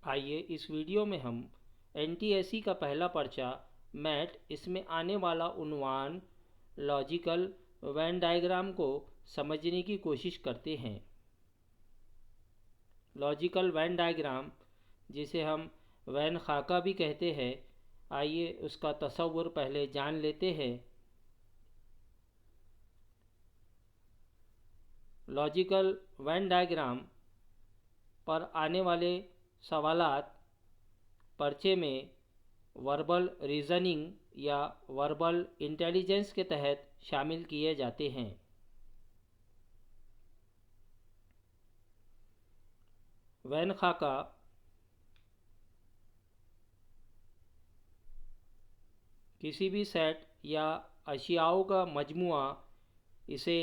आइए इस वीडियो में हम एनटीएससी का पहला पर्चा मैट इसमें आने वाला उन्वान लॉजिकल वेन डायग्राम को समझने की कोशिश करते हैं। लॉजिकल वेन डायग्राम, जिसे हम वैन खाका भी कहते हैं, आइए उसका तस्वुर पहले जान लेते हैं। लॉजिकल वेन डायग्राम पर आने वाले सवालात पर्चे में वर्बल रीजनिंग या वर्बल इंटेलिजेंस के तहत शामिल किए जाते हैं। वैन खाका किसी भी सेट या अशियाओं का मजमुआ। इसे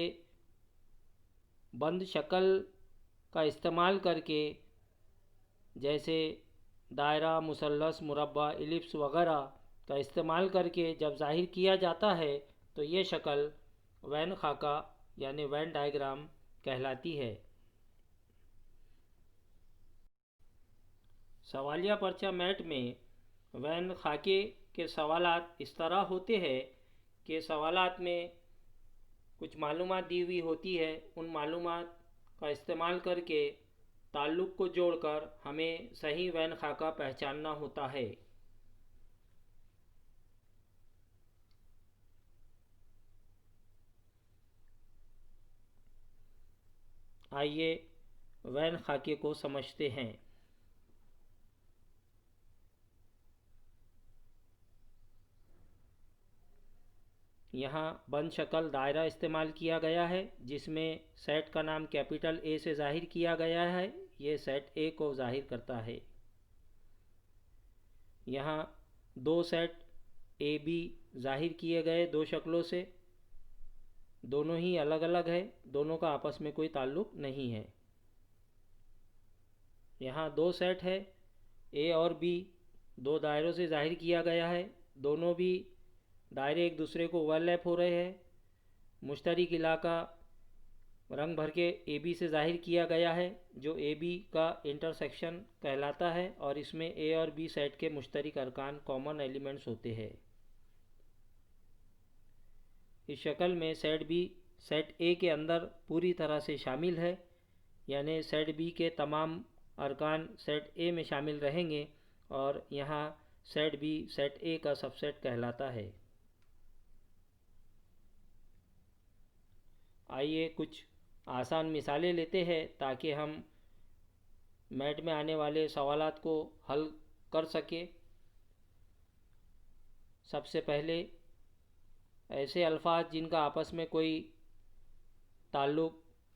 बंद शक्ल का इस्तेमाल करके, जैसे दायरा, मुसल्लस, मुरब्बा, इलिप्स वगैरह का इस्तेमाल करके जब जाहिर किया जाता है तो ये शक्ल वैन खाका यानी वैन डायग्राम कहलाती है। सवालिया पर्चा मैट में वैन खाके के सवालात इस तरह होते हैं कि सवालात में कुछ मालूमात दी हुई होती है। उन मालूमात का इस्तेमाल करके ताल्लुक़ को जोड़कर हमें सही वैन खाका पहचानना होता है। आइए वैन खाके को समझते हैं। यहाँ बंद शक्ल दायरा इस्तेमाल किया गया है, जिसमें सेट का नाम कैपिटल ए से जाहिर किया गया है। ये सेट ए को जाहिर करता है। यहाँ दो सेट ए बी जाहिर किए गए दो शक्लों से। दोनों ही अलग अलग है, दोनों का आपस में कोई ताल्लुक़ नहीं है। यहाँ दो सेट है ए और बी, दो दायरों से जाहिर किया गया है। दोनों भी दायरे एक दूसरे को ओवरलैप हो रहे हैं। मुश्तरक इलाका रंग भर के ए बी से जाहिर किया गया है, जो ए बी का इंटरसेक्शन कहलाता है, और इसमें ए और बी सेट के मुश्तरक अरकान कॉमन एलिमेंट्स होते हैं। इस शक्ल में सेट बी सेट ए के अंदर पूरी तरह से शामिल है, यानी सेट बी के तमाम अरकान सेट ए में शामिल रहेंगे, और यहाँ सेट बी सेट ए का सबसेट कहलाता है। आइए कुछ आसान मिसालें लेते हैं ताकि हम मैट में आने वाले सवालात को हल कर सके। सबसे पहले ऐसे अल्फाज जिनका आपस में कोई ताल्लुक़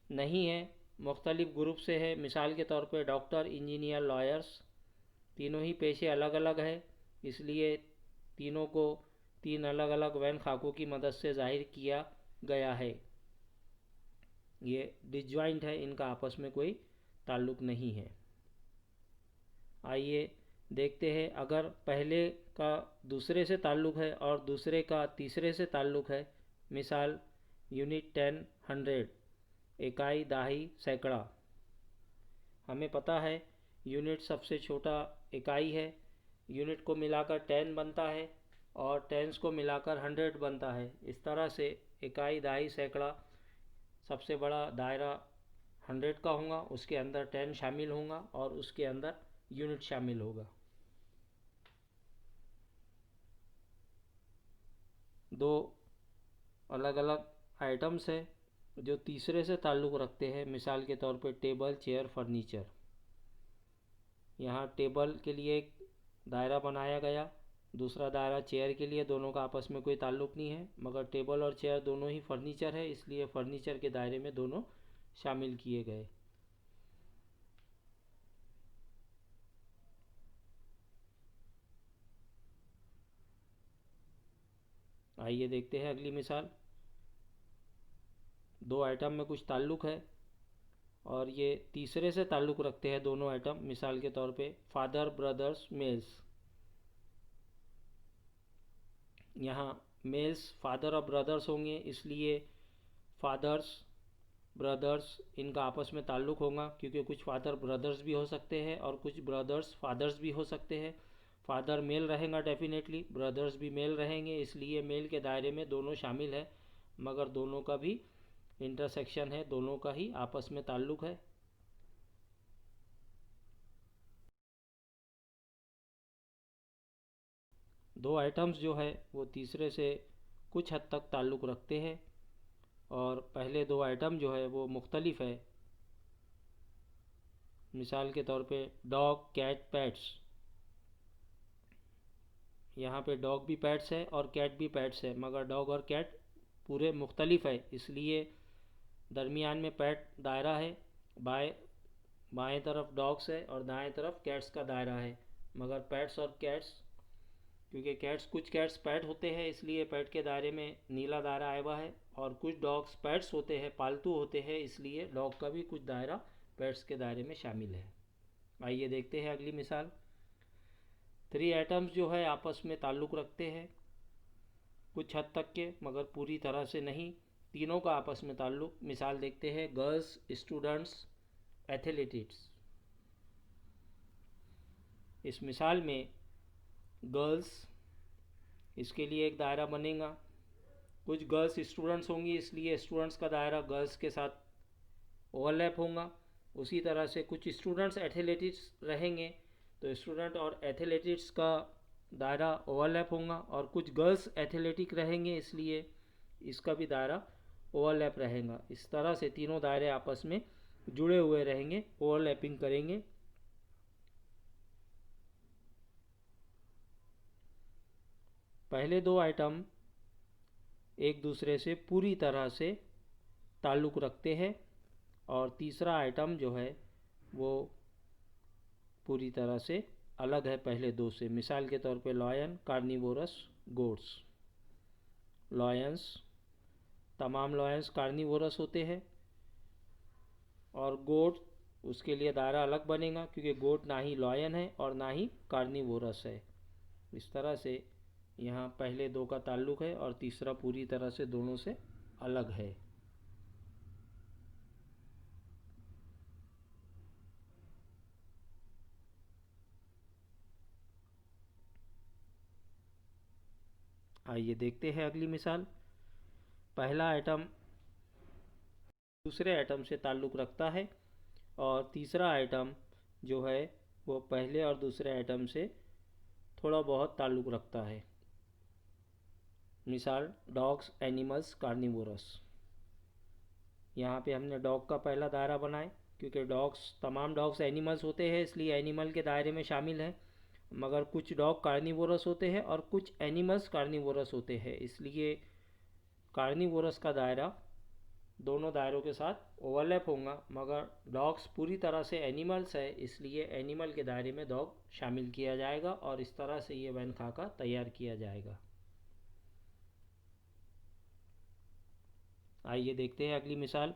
नहीं है, मुख्तलिफ ग्रुप से है। मिसाल के तौर पे डॉक्टर, इंजीनियर, लॉयर्स, तीनों ही पेशे अलग अलग है, इसलिए तीनों को तीन अलग अलग वैन खाकों की मदद से जाहिर किया गया है। ये डिसजॉइंट है, इनका आपस में कोई ताल्लुक़ नहीं है। आइए देखते हैं, अगर पहले का दूसरे से ताल्लुक़ है और दूसरे का तीसरे से ताल्लुक़ है। मिसाल यूनिट 10 100, इकाई, दहाई, सैकड़ा। हमें पता है यूनिट सबसे छोटा इकाई है। यूनिट को मिलाकर 10 बनता है और टेंस को मिलाकर 100 बनता है। इस तरह से इकाई, दहाई, सैकड़ा सबसे बड़ा दायरा 100 का होगा, उसके अंदर 10 शामिल होगा और उसके अंदर यूनिट शामिल होगा। दो अलग अलग आइटम्स है जो तीसरे से ताल्लुक़ रखते हैं। मिसाल के तौर पे टेबल, चेयर, फर्नीचर। यहाँ टेबल के लिए एक दायरा बनाया गया, दूसरा दायरा चेयर के लिए। दोनों का आपस में कोई ताल्लुक़ नहीं है, मगर टेबल और चेयर दोनों ही फर्नीचर है, इसलिए फर्नीचर के दायरे में दोनों शामिल किए गए। आइए देखते हैं अगली मिसाल। दो आइटम में कुछ ताल्लुक़ है और ये तीसरे से ताल्लुक़ रखते हैं दोनों आइटम। मिसाल के तौर पे फादर, ब्रदर्स, मेल्स। यहाँ मेल्स फादर और ब्रदर्स होंगे, इसलिए फादर्स ब्रदर्स, इनका आपस में ताल्लुक़ होगा, क्योंकि कुछ फादर ब्रदर्स भी हो सकते हैं और कुछ ब्रदर्स फादर्स भी हो सकते हैं। फादर मेल रहेगा डेफिनेटली, ब्रदर्स भी मेल रहेंगे, इसलिए मेल के दायरे में दोनों शामिल है, मगर दोनों का भी इंटरसेक्शन है, दोनों का ही आपस में ताल्लुक़ है। दो आइटम्स जो है वो तीसरे से कुछ हद तक ताल्लुक़ रखते हैं, और पहले दो आइटम जो है वो मुख्तलिफ है। मिसाल के तौर पे डॉग, कैट, पैट्स। यहाँ पे डॉग भी पैट्स है और कैट भी पैट्स है, मगर डॉग और कैट पूरे मुख्तलिफ है, इसलिए दरमियान में पैट दायरा है। बाएं तरफ डॉग्स है और दाएं तरफ कैट्स का दायरा है। मगर पैट्स और कैट्स, क्योंकि कुछ कैट्स पैट होते हैं, इसलिए पैट के दायरे में नीला दायरा आया हुआ है, और कुछ डॉग्स पैट्स होते हैं, पालतू होते हैं, इसलिए डॉग का भी कुछ दायरा पैट्स के दायरे में शामिल है। आइए देखते हैं अगली मिसाल। 3 एटम्स जो है आपस में ताल्लुक़ रखते हैं कुछ हद तक के, मगर पूरी तरह से नहीं। तीनों का आपस में ताल्लुक़। मिसाल देखते हैं, गर्ल्स, स्टूडेंट्स, एथलेटिक्स। इस मिसाल में गर्ल्स, इसके लिए एक दायरा बनेगा। कुछ गर्ल्स स्टूडेंट्स होंगी, इसलिए स्टूडेंट्स का दायरा गर्ल्स के साथ ओवरलैप होगा। उसी तरह से कुछ स्टूडेंट्स एथलेटिक्स रहेंगे, तो स्टूडेंट और एथलेटिक्स का दायरा ओवरलैप होगा, और कुछ गर्ल्स एथलेटिक रहेंगे, इसलिए इसका भी दायरा ओवरलैप रहेगा। इस तरह से तीनों दायरे आपस में जुड़े हुए रहेंगे, ओवरलैपिंग करेंगे। पहले दो आइटम एक दूसरे से पूरी तरह से ताल्लुक़ रखते हैं, और तीसरा आइटम जो है वो पूरी तरह से अलग है पहले दो से। मिसाल के तौर पे लॉयन, कार्निवोरस, गोट्स। लॉयंस, तमाम लॉयंस कार्निवोरस होते हैं, और गोट, उसके लिए दायरा अलग बनेगा, क्योंकि गोट ना ही लॉयन है और ना ही कार्निवोरस है। इस तरह से यहाँ पहले दो का ताल्लुक़ है और तीसरा पूरी तरह से दोनों से अलग है। आइए देखते हैं अगली मिसाल। पहला आइटम दूसरे आइटम से ताल्लुक़ रखता है, और तीसरा आइटम जो है वो पहले और दूसरे आइटम से थोड़ा बहुत ताल्लुक़ रखता है। मिसाल डॉग्स, एनिमल्स, कार्निवोरस। यहाँ पे हमने डॉग का पहला दायरा बनाए, क्योंकि तमाम डॉग्स एनिमल्स होते हैं, इसलिए एनिमल के दायरे में शामिल है। मगर कुछ डॉग कार्निवोरस होते हैं और कुछ एनिमल्स कार्निवोरस होते हैं, इसलिए कार्निवोरस का दायरा दोनों दायरों के साथ ओवरलैप होगा। मगर डॉग्स पूरी तरह से एनिमल्स है, इसलिए एनिमल के दायरे में डॉग शामिल किया जाएगा, और इस तरह से ये वैन खाका तैयार किया जाएगा। आइए देखते हैं अगली मिसाल।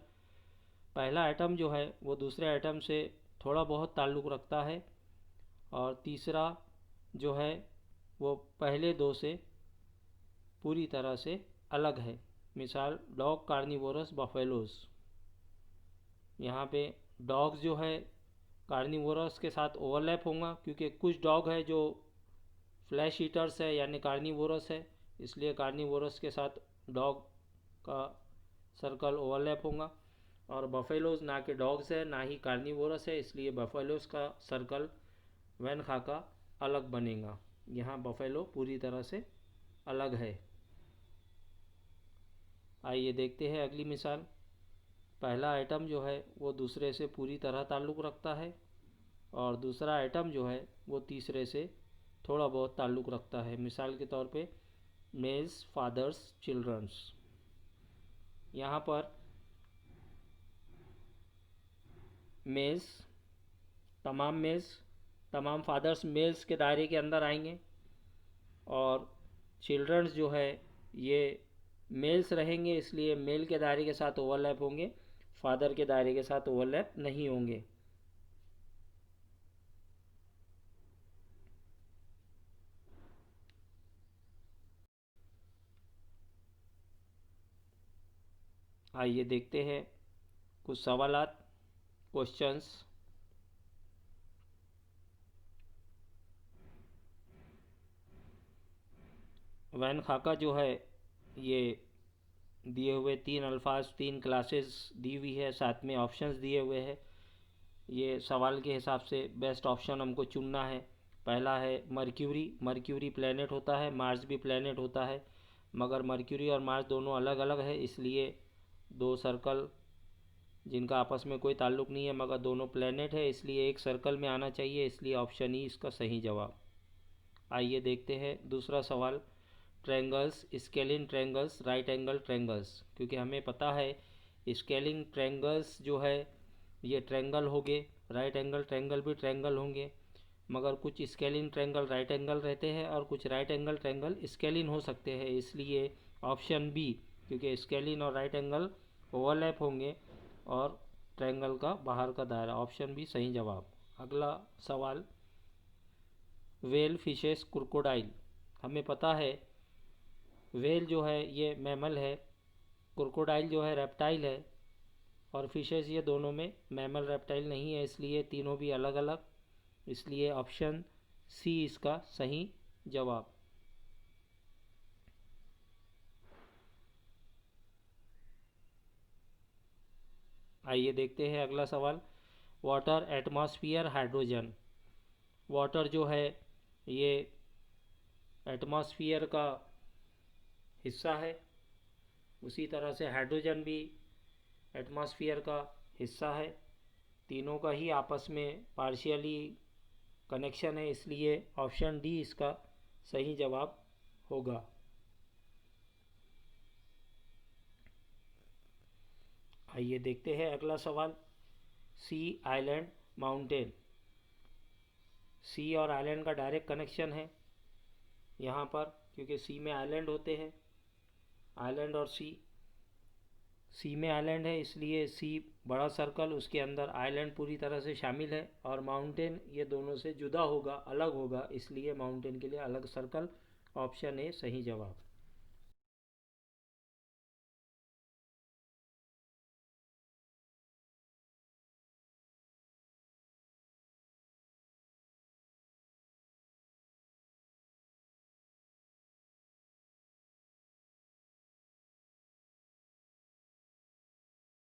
पहला आइटम जो है वो दूसरे आइटम से थोड़ा बहुत ताल्लुक़ रखता है, और तीसरा जो है वो पहले दो से पूरी तरह से अलग है। मिसाल डॉग, कार्निवोरस, बफेलोज। यहाँ पे डॉग्स जो है कार्निवोरस के साथ ओवरलैप होगा, क्योंकि कुछ डॉग है जो फ्लैश ईटर्स है, यानी कार्निवोरस है, इसलिए कार्निवोरस के साथ डॉग का सर्कल ओवरलैप होगा। और बफेलोज ना के डॉग्स है ना ही कार्निवोरस है, इसलिए बफेलोज का सर्कल वैन खाका अलग बनेगा। यहाँ बफेलो पूरी तरह से अलग है। आइए देखते हैं अगली मिसाल। पहला आइटम जो है वो दूसरे से पूरी तरह ताल्लुक़ रखता है, और दूसरा आइटम जो है वो तीसरे से थोड़ा बहुत ताल्लुक़ रखता है। मिसाल के तौर पे मेल्स, फादर्स, चिल्ड्रंस। यहाँ पर मेल्स, तमाम फादर्स मेल्स के दायरे के अंदर आएंगे, और चिल्ड्रंस जो है ये मेल्स रहेंगे, इसलिए मेल के दायरे के साथ ओवरलैप होंगे, फादर के दायरे के साथ ओवरलैप नहीं होंगे। आइए देखते हैं कुछ सवालात, क्वेश्चंस। वैन खाका जो है ये दिए हुए 3 अल्फाज 3 क्लासेस दी हुई है, साथ में ऑप्शंस दिए हुए हैं। ये सवाल के हिसाब से बेस्ट ऑप्शन हमको चुनना है। पहला है मर्क्यूरी। मर्क्यूरी प्लेनेट होता है, मार्स भी प्लेनेट होता है, मगर मर्क्यूरी और मार्स दोनों अलग अलग है, इसलिए दो सर्कल जिनका आपस में कोई ताल्लुक नहीं है मगर दोनों प्लेनेट है, इसलिए एक सर्कल में आना चाहिए, इसलिए ऑप्शन ई इसका सही जवाब। आइए देखते हैं दूसरा सवाल। Triangles, scalene triangles, right angle triangles. क्योंकि हमें पता है स्केलिन ट्रायंगल्स जो है ये ट्रायंगल होंगे, राइट एंगल ट्रायंगल भी ट्रायंगल होंगे, मगर कुछ स्केलिन ट्रायंगल राइट एंगल रहते हैं और कुछ राइट एंगल ट्रायंगल स्केलिन हो सकते हैं, इसलिए ऑप्शन बी, क्योंकि स्केलिन और राइट एंगल ओवरलैप होंगे और ट्रायंगल का बाहर का दायरा, ऑप्शन बी सही जवाब। अगला सवाल, वेल, फिशेस, क्रोकोडाइल। हमें पता है वेल जो है ये मैमल है, क्रोकोडाइल जो है रेप्टाइल है, और फिशेस ये दोनों में मैमल रेप्टाइल नहीं है, इसलिए तीनों भी अलग अलग, इसलिए ऑप्शन सी इसका सही जवाब। आइए देखते हैं अगला सवाल। Water, atmosphere, hydrogen. वाटर जो है ये एटमॉस्फेयर का हिस्सा है, उसी तरह से हाइड्रोजन भी एटमॉस्फेयर का हिस्सा है, तीनों का ही आपस में पार्शियली कनेक्शन है, इसलिए ऑप्शन डी इसका सही जवाब होगा। आइए देखते हैं अगला सवाल। सी, आइलैंड, माउंटेन। सी और आइलैंड का डायरेक्ट कनेक्शन है यहाँ पर, क्योंकि सी में आइलैंड होते हैं, आइलैंड और सी में आइलैंड है, इसलिए सी बड़ा सर्कल, उसके अंदर आइलैंड पूरी तरह से शामिल है, और माउंटेन ये दोनों से जुदा होगा, अलग होगा, इसलिए माउंटेन के लिए अलग सर्कल, ऑप्शन ए सही जवाब।